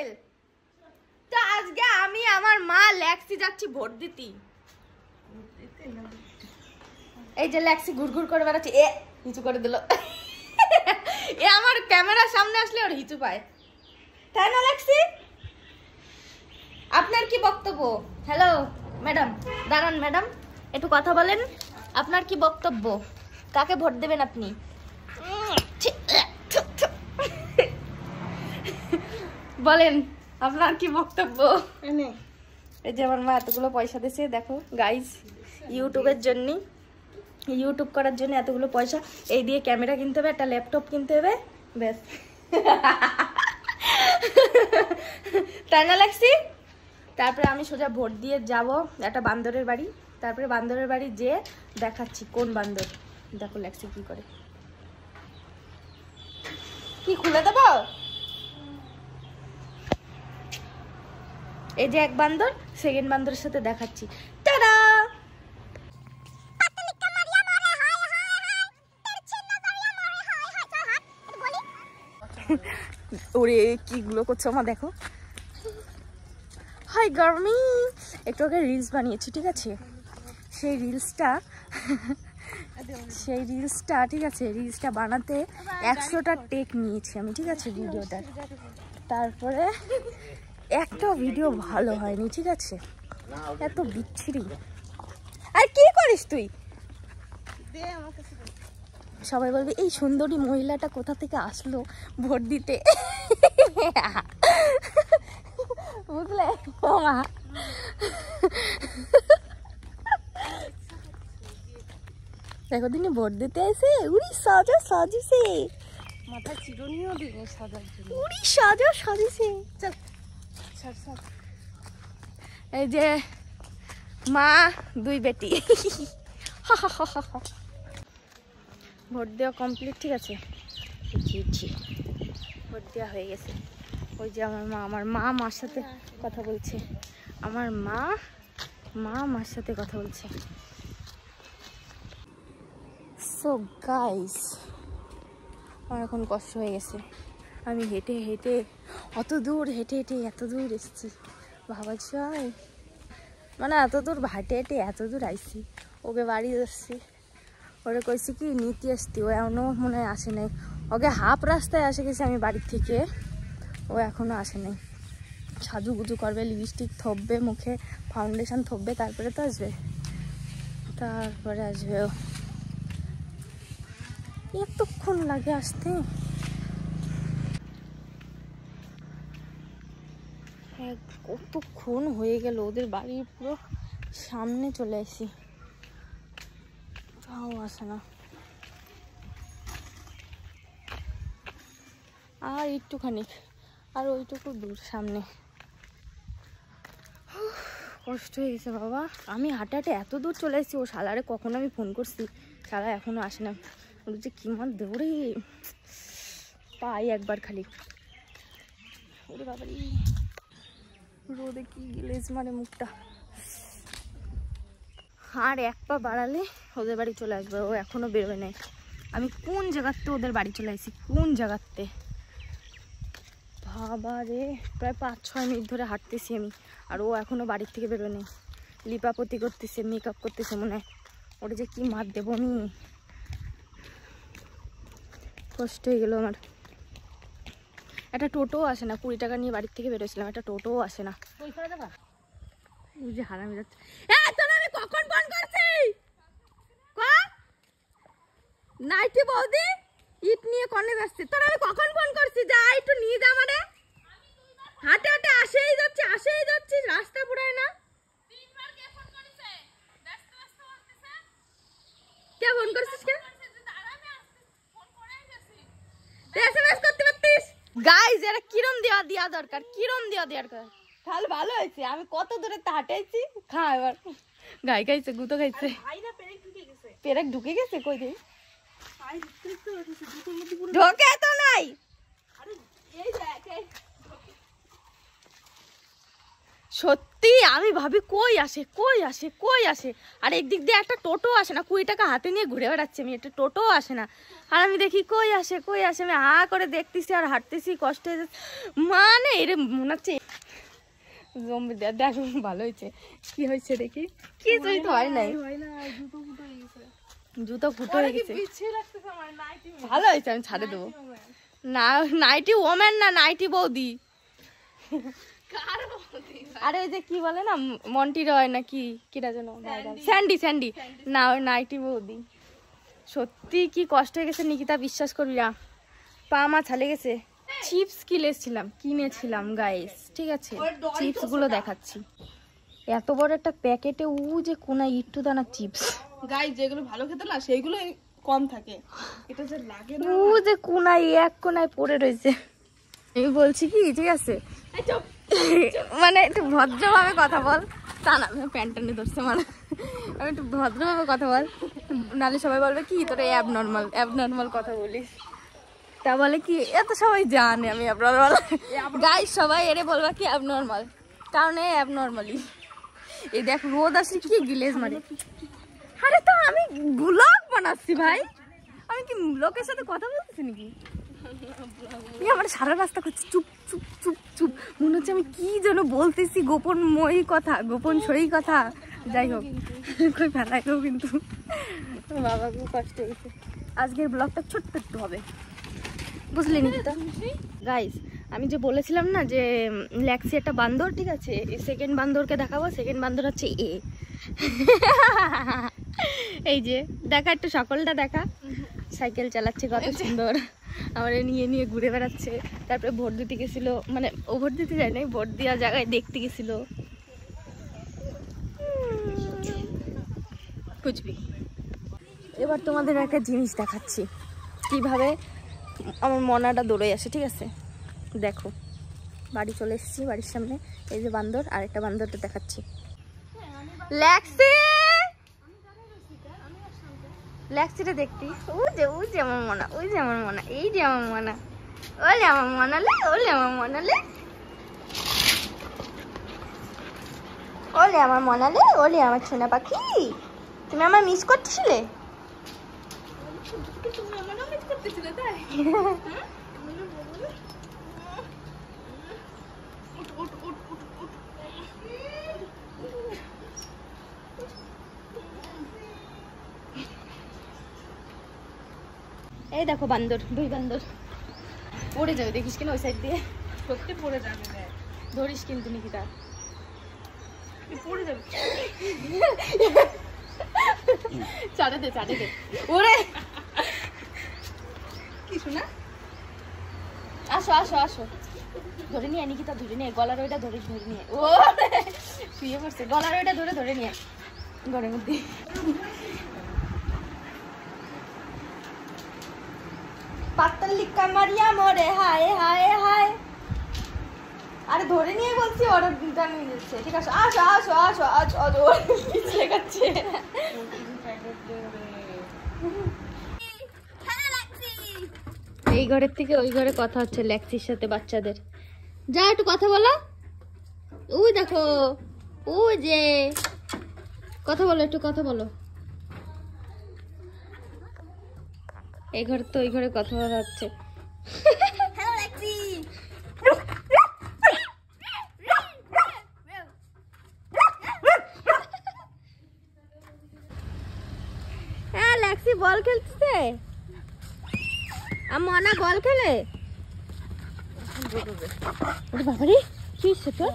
Thumbnail. তো আজকে আমি আমার মা ল্যাক্সি যাচ্ছি ভোট দিতে। এই যে ল্যাক্সি ঘুরঘুর করে বেড়াচ্ছে, এ হিচু করে দিল। এ আমার ক্যামেরার সামনে আসলে ওর হিচু পায়, তাই না ল্যাক্সি? আপনার কি বক্তব্য? হ্যালো ম্যাডাম, দাঁড়ান ম্যাডাম, একটু কথা বলেন। আপনার কি বক্তব্য? কাকে ভোট দেবেন আপনি? বলেন আপনার কি বক্তব্য? এই যে আমার মা এতগুলো পয়সা দিয়েছে, দেখো গাইজ, ইউটিউবের জন্য, ইউটিউব করার জন্য এতগুলো পয়সা। এই দিয়ে ক্যামেরা কিনতে হবে, একটা ল্যাপটপ কিনতে হবে, ব্যাস। তাই না ল্যাক্সি? তারপরে আমি সোজা ভোট দিয়ে যাব একটা বান্দরের বাড়ি। তারপরে বান্দরের বাড়ি যেয়ে দেখাচ্ছি কোন বান্দর। দেখো ল্যাক্সি কি করে। কি খুলে দেবো? এই যে এক বান্দর, সেকেন্ড বান্দরের সাথে দেখাচ্ছি। টাডা! ওরে কি গুলো করছো মা, দেখো। হাই গার্মি, একটু আগে রিলস বানিয়েছি, ঠিক আছে? সেই রিলসটা ঠিক আছে, রিলসটা বানাতে 100টা টেক নিয়েছি আমি, ঠিক আছে, ভিডিওটার। তারপরে একটা ভিডিও ভালো হয়নি, ঠিক আছে? এত বিচ্ছিরি। আর কি করিস তুই? সবাই বলবে এই সুন্দরী মহিলাটা কোথা থেকে আসলো ভোট দিতে, বুঝলে? দেখো তিনি ভোট দিতে এসে উড়ি সাজা সাজিছে, মাথা চিরুনিও দিনে সাজার জন্য উড়ি সাজা সাজিছে। চল এই যে মা দুই বেটি। ভোট দেওয়া কমপ্লিট, ঠিক আছে? ভোট দেওয়া হয়ে গেছে। ওই যে আমার মা মার সাথে কথা বলছে, আমার মার সাথে কথা বলছে। সো গাইস, আমার এখন কষ্ট হয়ে গেছে। আমি হেঁটে হেঁটে এত দূর এসেছি, ভাবা যায়? মানে এত দূর হেঁটে হেঁটে এত দূর আইসি। ওকে বাড়ি যাচ্ছি, ওরে কইছি কি নিতে আসতি, ও এখনও মনে হয় আসে নাই। ওকে হাফ রাস্তায় আসে গেছে আমি বাড়ির থেকে, ও এখনও আসে নাই। সাজুগুজু করবে, লিপস্টিক থববে, মুখে ফাউন্ডেশন থববে, তারপরে তো আসবে। ও এতক্ষণ লাগে আসতে। কতক্ষণ হয়ে গেল, ওদের বাড়ির পুরো সামনে চলে আসি, তাও আসে না। আর একটুখানি, আর ওইটুকু দূর সামনে। কষ্ট হয়ে গেছে বাবা, আমি হাঁটে হাঁটে এত দূর চলে এসেছি। ও শালারে কখন আমি ফোন করছি, শালা এখনো আসে না। ওর যে কি মার দৌড়ে পাই একবার খালি। ওরে বাবারি, রোদে কি গ্লেজ মারে মুখটা। আর এক পা বাড়ালে ওদের বাড়ি চলে আসবে, ও এখনো বেরোয় নাই। আমি কোন জায়গাতে ওদের বাড়ি চলে আসছি, কোন জায়গাতে বাবা রে। প্রায় 5-6 মিনিট ধরে হাঁটতেছি আমি, আর ও এখনো বাড়ির থেকে বেরোয় নেই। লিপাপতি করতেছে, মেকআপ করতেছে মনে হয়। ওটা যে কি মার দেবো আমি, কষ্ট হয়ে গেল আমার। একটা টোটোও আসে না, 20 টাকা নিয়ে বাড়ির থেকে বেরোছিলাম, একটা টোটোও আসে না। ওই যে হারামি যাচ্ছে। আমি কখন ফোন করছি? নাইটি বৌদি ইট নিয়ে কনে যাচ্ছে, তোর আমি কখন ফোন করছি? যা একটু নিয়ে যা, মানে হাঁটে হাঁটে আসেই যাচ্ছি, রাস্তা পুরায় না। কে ফোন করছিস? কে এসএমএস করতে পারতিস? গাইস এরা কিরম দেওয়া দরকার, তাহলে ভালো হয়েছে। আমি কত দূরে হাঁটাইছি, খা এবার। গাই খাইছে, গুতো খাইছে, পেরেক ঢুকে গেছে। কই দিই ঢোকে তো নাই। সত্যি আমি ভাবি কই আসে কই আসে কই আসে, আর একদিক দিয়ে একটা টোটো আসে না, 20 টাকা হাতে নিয়ে ঘুরে বেড়াচ্ছি আমি, একটা টোটো আসে না, আর আমি দেখি কই আসে কই আসে, আমি হা করে দেখতেছি আর হাঁটতেছি কষ্ট হয়ে যাচ্ছে, মানে এর মনে হচ্ছে জম্বি। দেখ ভালো হয়েছে, কি হয়েছে দেখি, কি তো হয় নাই, জুতো ফুটো হয়ে গেছে, ভালো হয়েছে আমি ছাড়ে দেবো না, নাইটি ওম্যান না নাইটি বৌদি, আরে ওই যে কি বলে না মন্টি রয় না কি কিটা যেন, স্যান্ডি স্যান্ডি না, ওই নাইটি বৌদি। সত্যি কি কষ্ট হয়ে গেছে নিকিতা, বিশ্বাস করবি না, পা মা ছালে গেছে। চিপস কিনেছিলাম গাইস, ঠিক আছে, চিপস গুলো দেখাচ্ছি, এত বড় একটা প্যাকেটে ও যে কোনা ইট্টু দানা চিপস গাইস, যেগুলো ভালো খেতে না সেইগুলো কম থাকে, এটা যে লাগে না, ও যে কোনায় এক কোনায় পড়ে রয়েছে। আমি বলছি কি, ঠিক আছে মানে একটু ভদ্রভাবে কথা বল, তা না প্যান্টটা নিয়ে ধরছে, মানে আমি একটু ভদ্রভাবে কথা বল, নাহলে সবাই বলবে কি তোরা অ্যাবনর্মাল কথা বলিস, তা বলে কি এত সবাই জানে আমি অ্যাবনর্মাল, গাইস সবাই এরে বলবা কি অ্যাবনর্মাল, কারণ এ অ্যাবনর্মালি, এই দেখ রোদ আসলে কি গিলেজ মারে, আরে তো আমি ব্লগ বানাচ্ছি ভাই, আমি কি লোকের সাথে কথা বলতেছি নাকি, আমার সারা রাস্তা করছি চুপ চুপ চুপ চুপ, মনে হচ্ছে আমি কি যেন বলতেছি গোপনময়ী কথা, গোপন সই কথা, যাই হোক কই ফেলাই দেবো কিন্তু, বাবা খুব কষ্ট হয়েছে। আজকের ব্লগটা ছোট্ট একটু হবে, বুঝলি নিকিতা? গাইস আমি যে বলেছিলাম না যে ল্যাক্সি একটা বান্দর, ঠিক আছে, সেকেন্ড বান্দরকে দেখাবো, সেকেন্ড বান্দর হচ্ছে এ, এই যে দেখা একটু সকলটা দেখা, সাইকেল চালাচ্ছে কত সুন্দর, আমার নিয়ে নিয়ে ঘুরে বেড়াচ্ছে, তারপরে ভোট দিতে গেছিল, মানে ও ভোট দিতে যায় নাই, ভোট দেওয়া জায়গায় দেখতে গেছিল, বুঝবি। এবার তোমাদের একটা জিনিস দেখাচ্ছি কিভাবে আমার মনাটা দৌড়ে আসে, ঠিক আছে, দেখো বাড়ি চলে এসেছি, বাড়ির সামনে এই যে বান্দর, আর একটা বান্দরটা দেখাচ্ছি, ল্যাক্সি ল্যাক্সিটা দেখতি, ও যে আমার মনা, ওই যে আমার মনা, এই যে আমার মনা, ওলে আমার মনালে, ওলে আমার মনালে, ওলে আমার মনালে, ওলে আমার সোনা পাখি, তুমি আমার মিস করতেছিলে, এই দেখো বান্দর, দুই বান্দর পড়ে যাবে, দেখিস কিনা ওই সাইড দিয়ে, সত্যি পড়ে যাবে, ধরিস কিন্তু নিকিতা, পড়ে যাবে, চাটে দে ওরে কি শোনা, আসো আসো আসো, ধরে নিয়ে নিকিতা, ধরে নিয়ে গলার ওইটা ধরে নিয়ে, ও শুয়ে পড়ছে, গলার ওইটা ধরে নিয়ে ঘরের মধ্যে, পাতাল লিকা মারিয়া মরে, হায় হায় হায়, আরে ধরে নিয়ে বলছি, ওরা নিয়ে যাচ্ছে, ঠিক আছে, আসো আসো আসো আসো আসো, পিছলে গেছে, এই ঘরের থেকে ওই ঘরে কথা হচ্ছে ল্যাক্সির সাথে বাচ্চাদের, যা একটু কথা বলো, ওই দেখো ওই যে কথা বলো, একটু কথা বলো, এই ঘরে তো ওই ঘরে কথা বলা হচ্ছে, হ্যাঁ ল্যাক্সি বল খেলতেছে, আর মনা বল খেলে, বাবারে কি হচ্ছে তো,